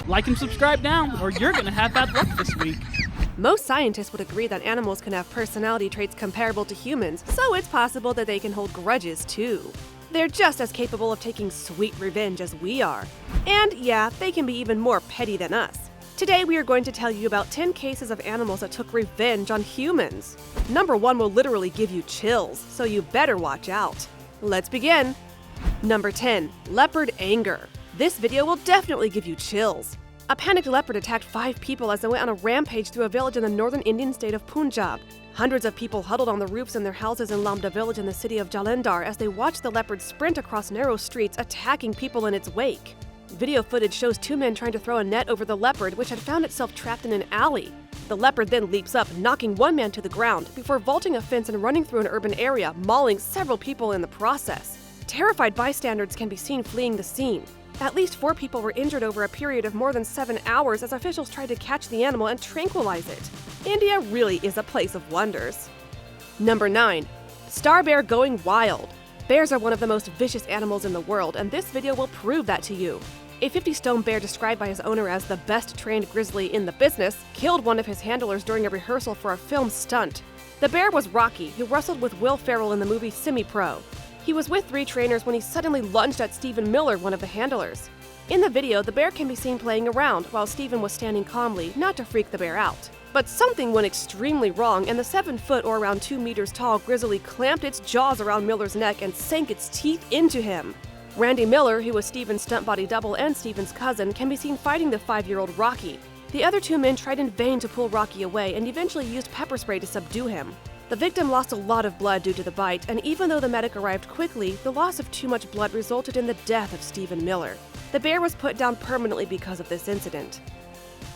Like and subscribe now, or you're gonna have bad luck this week. Most scientists would agree that animals can have personality traits comparable to humans, so it's possible that they can hold grudges too. They're just as capable of taking sweet revenge as we are. And yeah, they can be even more petty than us. Today we are going to tell you about 10 cases of animals that took revenge on humans. Number 1 will literally give you chills, so you better watch out. Let's begin. Number 10. Leopard anger. This video will definitely give you chills. A panicked leopard attacked 5 people as they went on a rampage through a village in the northern Indian state of Punjab. Hundreds of people huddled on the roofs in their houses in Lamba village in the city of Jalandhar as they watched the leopard sprint across narrow streets, attacking people in its wake. Video footage shows 2 men trying to throw a net over the leopard, which had found itself trapped in an alley. The leopard then leaps up, knocking one man to the ground, before vaulting a fence and running through an urban area, mauling several people in the process. Terrified bystanders can be seen fleeing the scene. At least 4 people were injured over a period of more than 7 hours as officials tried to catch the animal and tranquilize it. India really is a place of wonders. Number 9. Star bear going wild. Bears are one of the most vicious animals in the world, and this video will prove that to you. A 50-stone bear described by his owner as the best trained grizzly in the business killed one of his handlers during a rehearsal for a film stunt. The bear was Rocky, who wrestled with Will Ferrell in the movie Semi-Pro. He was with 3 trainers when he suddenly lunged at Stephen Miller, one of the handlers. In the video, the bear can be seen playing around while Stephen was standing calmly, not to freak the bear out. But something went extremely wrong, and the 7-foot or around 2 meters tall grizzly clamped its jaws around Miller's neck and sank its teeth into him. Randy Miller, who was Stephen's stunt body double and Stephen's cousin, can be seen fighting the 5-year-old Rocky. The other 2 men tried in vain to pull Rocky away and eventually used pepper spray to subdue him. The victim lost a lot of blood due to the bite, and even though the medic arrived quickly, the loss of too much blood resulted in the death of Stephen Miller. The bear was put down permanently because of this incident.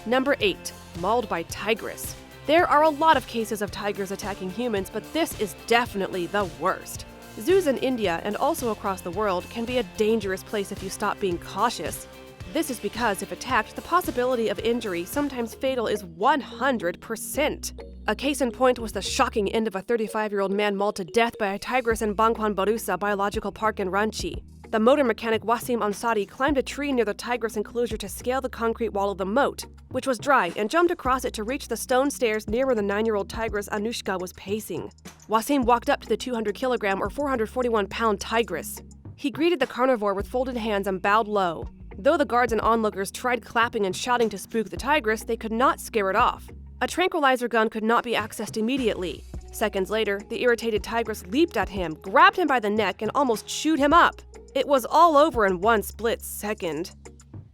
Number 8. Mauled by tigress. There are a lot of cases of tigers attacking humans, but this is definitely the worst. Zoos in India and also across the world can be a dangerous place if you stop being cautious. This is because, if attacked, the possibility of injury, sometimes fatal, is 100%. A case in point was the shocking end of a 35-year-old man mauled to death by a tigress in Bangkwan Barusa Biological Park in Ranchi. The motor mechanic Wasim Ansari climbed a tree near the tigress enclosure to scale the concrete wall of the moat, which was dry, and jumped across it to reach the stone stairs near where the 9-year-old tigress Anushka was pacing. Wasim walked up to the 200-kilogram or 441-pound tigress. He greeted the carnivore with folded hands and bowed low. Though the guards and onlookers tried clapping and shouting to spook the tigress, they could not scare it off. A tranquilizer gun could not be accessed immediately. Seconds later, the irritated tigress leaped at him, grabbed him by the neck, and almost chewed him up. It was all over in one split second.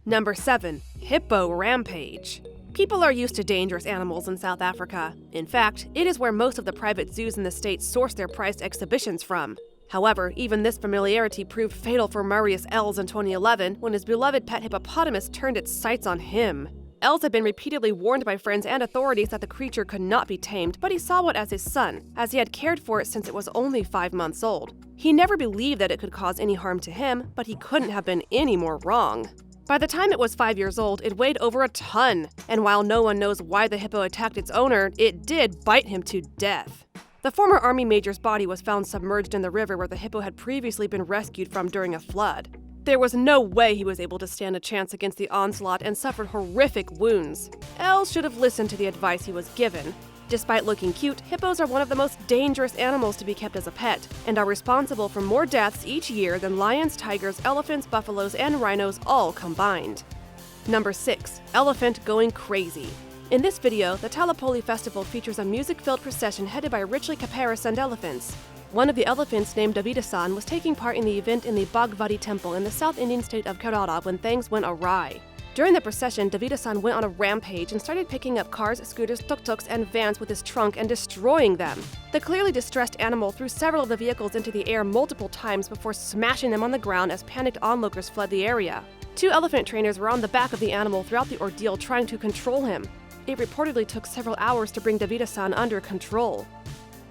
Number 7. Hippo rampage. People are used to dangerous animals in South Africa. In fact, it is where most of the private zoos in the state source their prized exhibitions from. However, even this familiarity proved fatal for Marius Els in 2011 when his beloved pet hippopotamus turned its sights on him. Els had been repeatedly warned by friends and authorities that the creature could not be tamed, but he saw it as his son, as he had cared for it since it was only 5 months old. He never believed that it could cause any harm to him, but he couldn't have been any more wrong. By the time it was 5 years old, it weighed over a ton, and while no one knows why the hippo attacked its owner, it did bite him to death. The former army major's body was found submerged in the river where the hippo had previously been rescued from during a flood. There was no way he was able to stand a chance against the onslaught and suffered horrific wounds. Els should have listened to the advice he was given. Despite looking cute, hippos are one of the most dangerous animals to be kept as a pet, and are responsible for more deaths each year than lions, tigers, elephants, buffaloes, and rhinos all combined. Number 6. Elephant going crazy. In this video, the Talapoli Festival features a music-filled procession headed by richly caparisoned elephants. One of the elephants, named Davidasan, was taking part in the event in the Bhagavati temple in the South Indian state of Kerala when things went awry. During the procession, Davidasan went on a rampage and started picking up cars, scooters, tuk-tuks, and vans with his trunk and destroying them. The clearly distressed animal threw several of the vehicles into the air multiple times before smashing them on the ground as panicked onlookers fled the area. 2 elephant trainers were on the back of the animal throughout the ordeal trying to control him. It reportedly took several hours to bring Davidasan under control.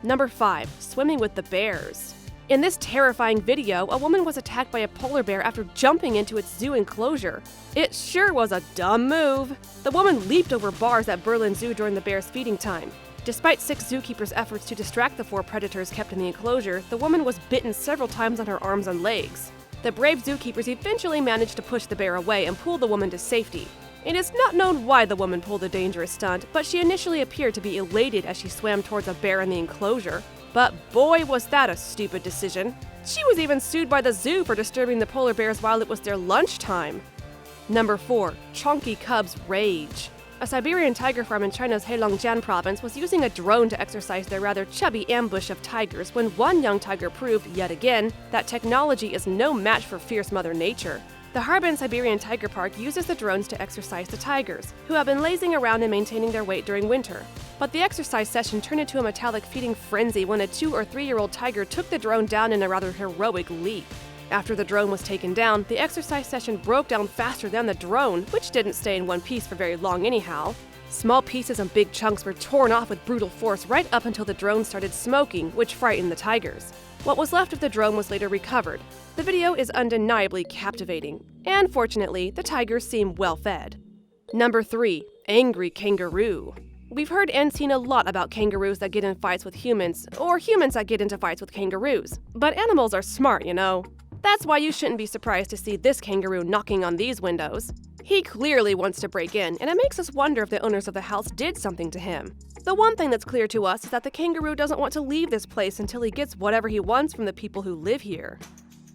Number 5. Swimming with the bears. In this terrifying video, a woman was attacked by a polar bear after jumping into its zoo enclosure. It sure was a dumb move. The woman leaped over bars at Berlin Zoo during the bear's feeding time. Despite 6 zookeepers' efforts to distract the 4 predators kept in the enclosure, the woman was bitten several times on her arms and legs. The brave zookeepers eventually managed to push the bear away and pull the woman to safety. It is not known why the woman pulled the dangerous stunt, but she initially appeared to be elated as she swam towards a bear in the enclosure. But boy, was that a stupid decision. She was even sued by the zoo for disturbing the polar bears while it was their lunchtime. Number 4. Chonky cubs rage. A Siberian tiger farm in China's Heilongjiang province was using a drone to exercise their rather chubby ambush of tigers when one young tiger proved, yet again, that technology is no match for fierce Mother Nature. The Harbin Siberian Tiger Park uses the drones to exercise the tigers, who have been lazing around and maintaining their weight during winter. But the exercise session turned into a metallic feeding frenzy when a 2- or 3-year-old tiger took the drone down in a rather heroic leap. After the drone was taken down, the exercise session broke down faster than the drone, which didn't stay in one piece for very long anyhow. Small pieces and big chunks were torn off with brutal force right up until the drone started smoking, which frightened the tigers. What was left of the drone was later recovered. The video is undeniably captivating, and fortunately, the tigers seem well fed. Number 3. Angry kangaroo. We've heard and seen a lot about kangaroos that get in fights with humans, or humans that get into fights with kangaroos. But animals are smart, you know. That's why you shouldn't be surprised to see this kangaroo knocking on these windows. He clearly wants to break in, and it makes us wonder if the owners of the house did something to him. The one thing that's clear to us is that the kangaroo doesn't want to leave this place until he gets whatever he wants from the people who live here.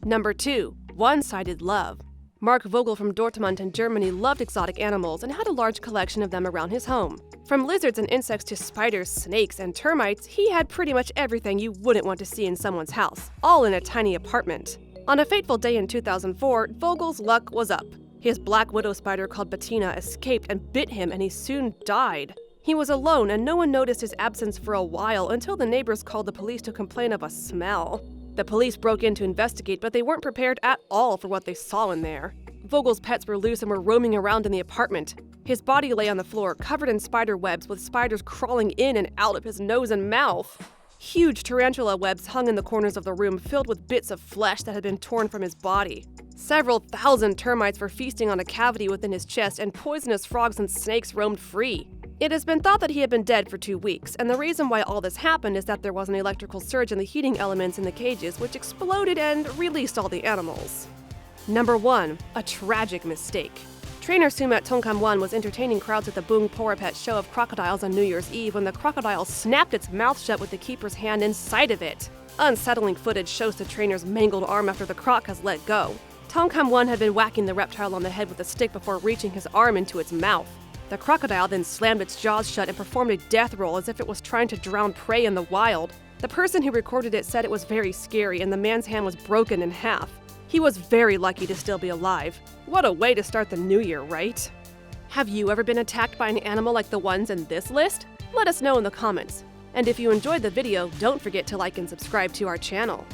Number 2. One-sided love. Mark Vogel from Dortmund in Germany loved exotic animals and had a large collection of them around his home. From lizards and insects to spiders, snakes, and termites, he had pretty much everything you wouldn't want to see in someone's house, all in a tiny apartment. On a fateful day in 2004, Vogel's luck was up. His black widow spider called Bettina escaped and bit him, and he soon died. He was alone, and no one noticed his absence for a while until the neighbors called the police to complain of a smell. The police broke in to investigate, but they weren't prepared at all for what they saw in there. Vogel's pets were loose and were roaming around in the apartment. His body lay on the floor, covered in spider webs, with spiders crawling in and out of his nose and mouth. Huge tarantula webs hung in the corners of the room, filled with bits of flesh that had been torn from his body. Several thousand termites were feasting on a cavity within his chest, and poisonous frogs and snakes roamed free. It has been thought that he had been dead for 2 weeks, and the reason why all this happened is that there was an electrical surge in the heating elements in the cages, which exploded and released all the animals. Number 1. A tragic mistake. Trainer Sumat Tongkamwan was entertaining crowds at the Bung Porapet show of crocodiles on New Year's Eve when the crocodile snapped its mouth shut with the keeper's hand inside of it. Unsettling footage shows the trainer's mangled arm after the croc has let go. Tongkamwan had been whacking the reptile on the head with a stick before reaching his arm into its mouth. The crocodile then slammed its jaws shut and performed a death roll as if it was trying to drown prey in the wild. The person who recorded it said it was very scary and the man's hand was broken in half. He was very lucky to still be alive. What a way to start the new year, right? Have you ever been attacked by an animal like the ones in this list? Let us know in the comments. And if you enjoyed the video, don't forget to like and subscribe to our channel.